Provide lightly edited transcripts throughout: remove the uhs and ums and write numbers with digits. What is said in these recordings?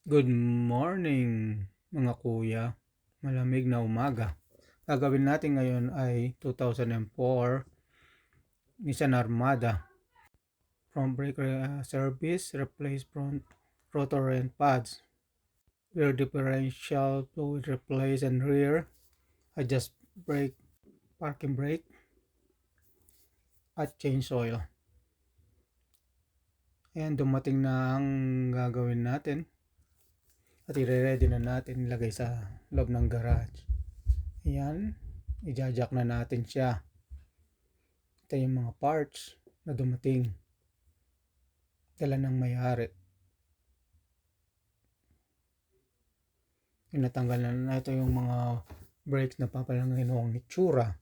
Good morning mga kuya, malamig na umaga. Gagawin natin ngayon ay 2004 Nissan Armada. Front brake service, replace front rotor and pads. Rear differential fluid replace and rear. Adjust brake, parking brake at change oil. Ayan, dumating na ang gagawin natin. At i-ready na natin ilagay sa loob ng garage. Ayan, i-jack na natin siya. Ito yung mga parts na dumating. Dala ng may-ari. Natanggal na ito yung mga brakes na papalangin ng itsura.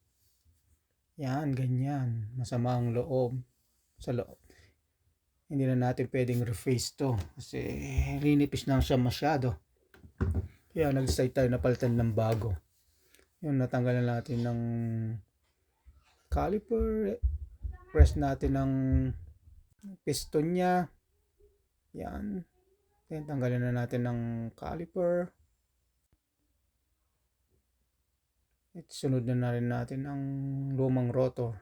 Yan, ganyan. Masama ang loob. Sa loob. Hindi na natin pwedeng reface to. Kasi linipis na siya masyado. Kaya nag-decide tayo na palitan ng bago. Yung natanggal na natin ng caliper. Press natin ng piston niya. Yan. Then tanggalin na natin ng caliper. At sunod na rin natin ang lumang rotor.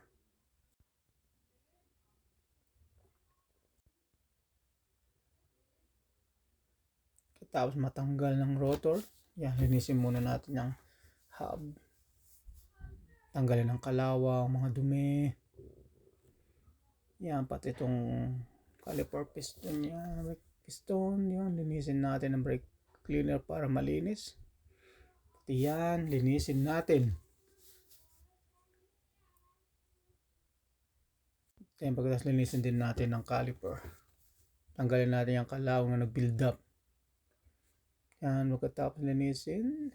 Tapos matanggal ng rotor. Yan, linisin muna natin yung hub. Tanggalin ang kalawang, mga dumi. Yan, pati itong caliper piston niya. Piston, yan, linisin natin ang brake cleaner para malinis. Pati yan, linisin natin. Then pagkatapos linisin din natin ang caliper. Tanggalin natin yung kalawang na nag-build up. Yan, pagkatapos linisin,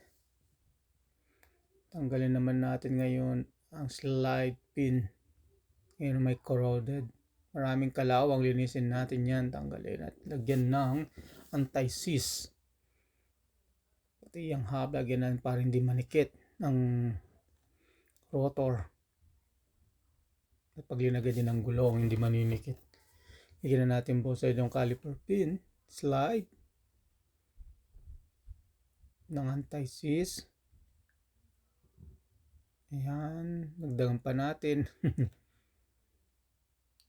tanggalin naman natin ngayon ang slide pin. Yan, may corroded. Maraming kalawang, linisin natin yan. Tanggalin at lagyan ng anti-seize. Pati yung hub, lagyan natin para hindi manikit ang rotor. At pag linagay din ng gulong, hindi maninikit. Lagyan na natin both side yung caliper pin, slide, ng anti-seize. Ayan, nagdagan pa natin.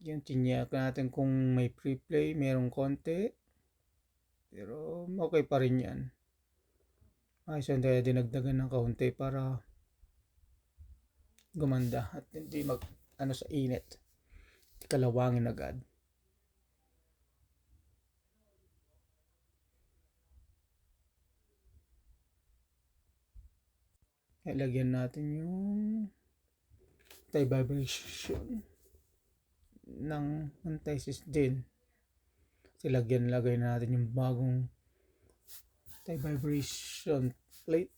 Yan, chinyek natin kung may pre-play, merong konti. Pero okay pa rin yan. Ayos yan, tayo dinagdagan ng kaunti para gumanda at hindi sa init. Kalawangin agad. Lagyan natin yung anti-vibration ng anti-seize din. Lagay natin yung bagong anti-vibration plate.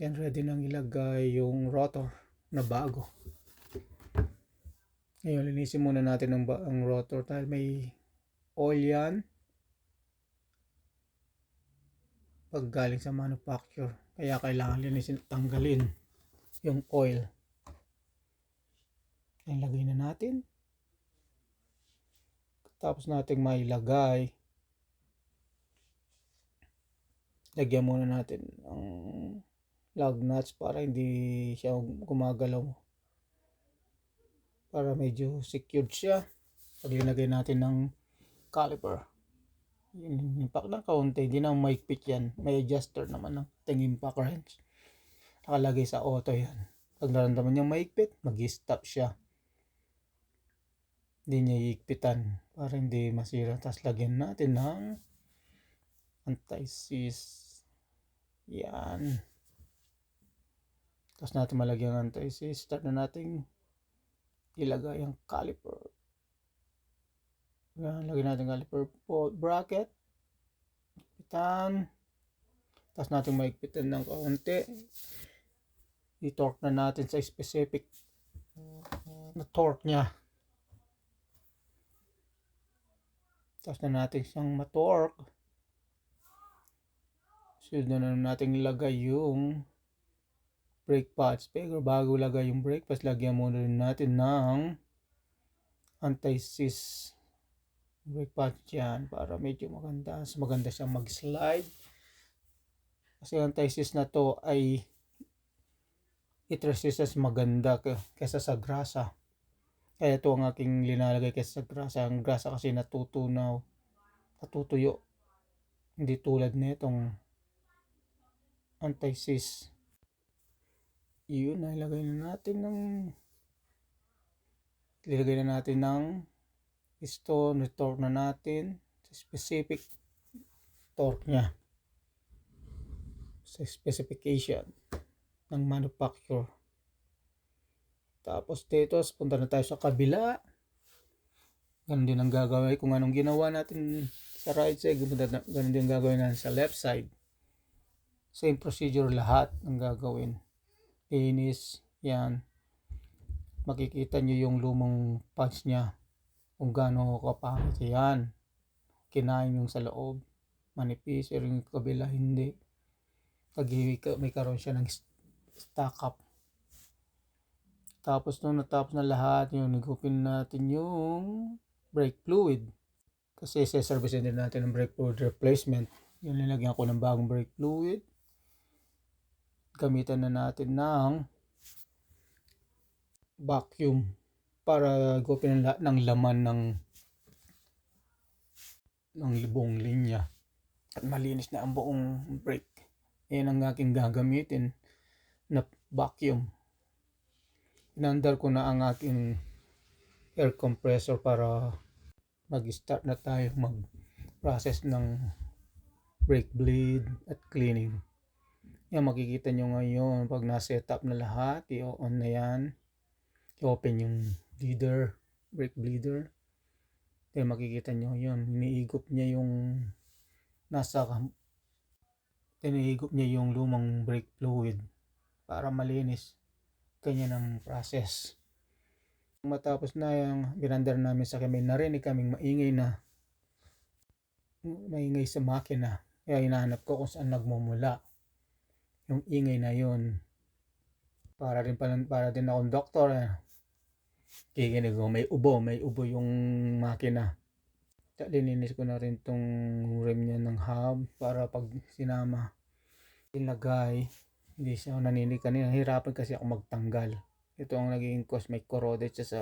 Yan, ready nang ilagay yung rotor na bago. Ngayon, linisin muna natin ang rotor dahil may oil yan. Pag galing sa manufacture, kaya kailangan linisin, tanggalin yung oil. Yan, lagay na natin. Tapos natin mailagay, lagyan muna natin ang lug nuts para hindi siya gumagalaw, para medyo secured siya. Pag linagay natin ng caliper, impact lang kaunti, hindi na maigpit yan. May adjuster naman ng ating impact wrench, nakalagay sa auto yan. Pag naramdaman niyang maigpit, mag-stop siya, hindi niya iigpitan para hindi masira. Tapos lagyan natin ng anti-seize. Yan, tapos natin malagyan ng anti-seize. Start na natin ilagay ang caliper. Yan, lagyan natin caliper bracket, pitan. Tapos natin maigpitan ng kaunti. I-torque na natin sa specific na torque nya. Tapos na natin siyang matorque. Sunod na natin ilagay yung brake pads. Pero bago lagay yung brake pads, lagyan muna rin natin ng anti-seize brake pads yan para medyo maganda siyang mag-slide. Kasi anti-seize na to ay it resistance maganda kaysa sa grasa. Kaya ito ang aking linalagay kaysa sa grasa. Ang grasa kasi natutunaw, natutuyo. Hindi tulad nitong anti-seize. Yun, ilagay na natin ng piston, retorque na natin sa specific torque niya, sa specification ng manufacturer. Tapos dito, punta na tayo sa kabila. Ganun din ang gagawin kung anong ginawa natin sa right side, ganun din ang gagawin natin sa left side. Same procedure lahat ang gagawin. Linis yan. Makikita nyo yung lumang pads niya kung gaano kapangit yan. Kinain yung sa loob, manipis, yung kabila hindi. May karoon siya ng stock up. Tapos nung natapos na lahat, yung nigupin natin yung brake fluid. Kasi service din natin ng brake fluid replacement. Yung nilagyan ko ng bagong brake fluid. Gamitan na natin ng vacuum para gupin ng laman ng buong linya at malinis na ang buong brake. Yan ang aking gagamitin na vacuum. Inandar ko na ang aking air compressor para mag-start na tayo mag-process ng brake bleed at cleaning. Yan, makikita nyo ngayon pag na-set up na lahat, i-on na yan. I-open yung bleeder, brake bleeder. Then makikita nyo yun, iniigop niya yung lumang brake fluid para malinis. Ganyan ang process. Matapos na yung binandar namin sa kami, narinig kaming maingay sa makina. Kaya hinahanap ko kung saan nagmumula yung ingay na yun. Para din akong doktor. Kikinig ko, may ubo yung makina. Lininis ko na rin tong rim niya ng hub para pag sinama, ilagay, hindi siya naninig kanina. Hirapan kasi ako magtanggal. Ito ang naging cause, may corroded siya sa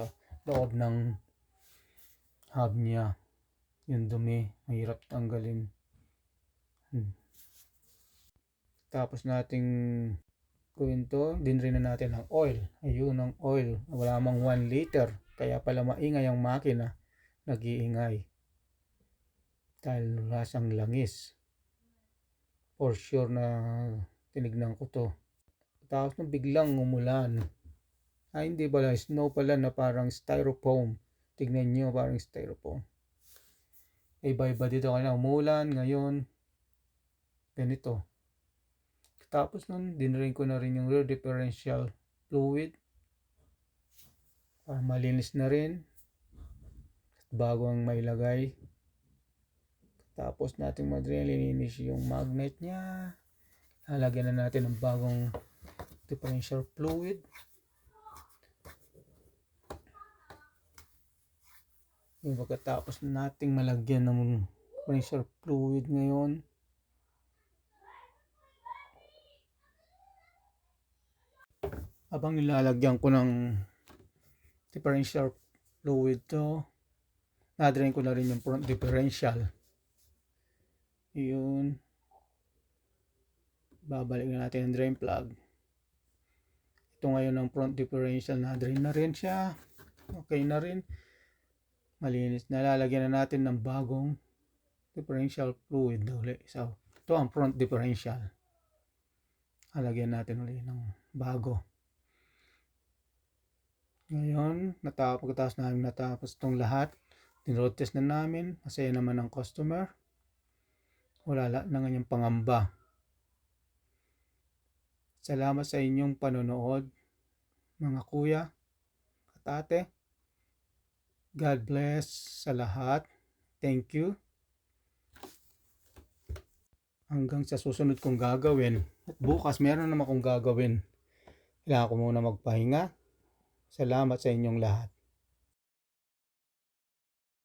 loob ng hub niya. Yung dumi, mahirap tanggalin. Tapos nating gawin to, dinrin na natin ang oil. Ayun ang oil, wala mang 1 liter, kaya pala maingay ang makina, nag-iingay dahil wala siyang langis. For sure na tinignan ko to. Tapos nung biglang umulan, hindi pala, snow pala na parang styrofoam. Tignan nyo, parang styrofoam. Iba-iba dito, kanina umulan, ngayon ganito. Tapos nun, dinrin ko na rin yung rear differential fluid para malinis na rin bago ang mailagay. Tapos natin lininis yung magnet niya. Lalagyan na natin ng bagong differential fluid. Yung pagkatapos nating malagyan ng differential fluid ngayon, habang nilalagyan ko ng differential fluid to, na-drain ko na rin yung front differential. Yun, babalik na natin ang drain plug. Ito ngayon ang front differential, na-drain na rin siya, okay na rin, malinis na. Lalagyan na natin ng bagong differential fluid ulit. So ito ang front differential, lalagyan natin ulit ng bago. Ngayon, pagkatapos namin natapos itong lahat, tinroad test na namin, masaya naman ang customer. Wala na kanyang pangamba. Salamat sa inyong panonood, mga kuya at ate. God bless sa lahat. Thank you. Hanggang sa susunod kong gagawin. At bukas meron naman akong gagawin. Kailangan ko muna magpahinga. Salamat sa inyong lahat.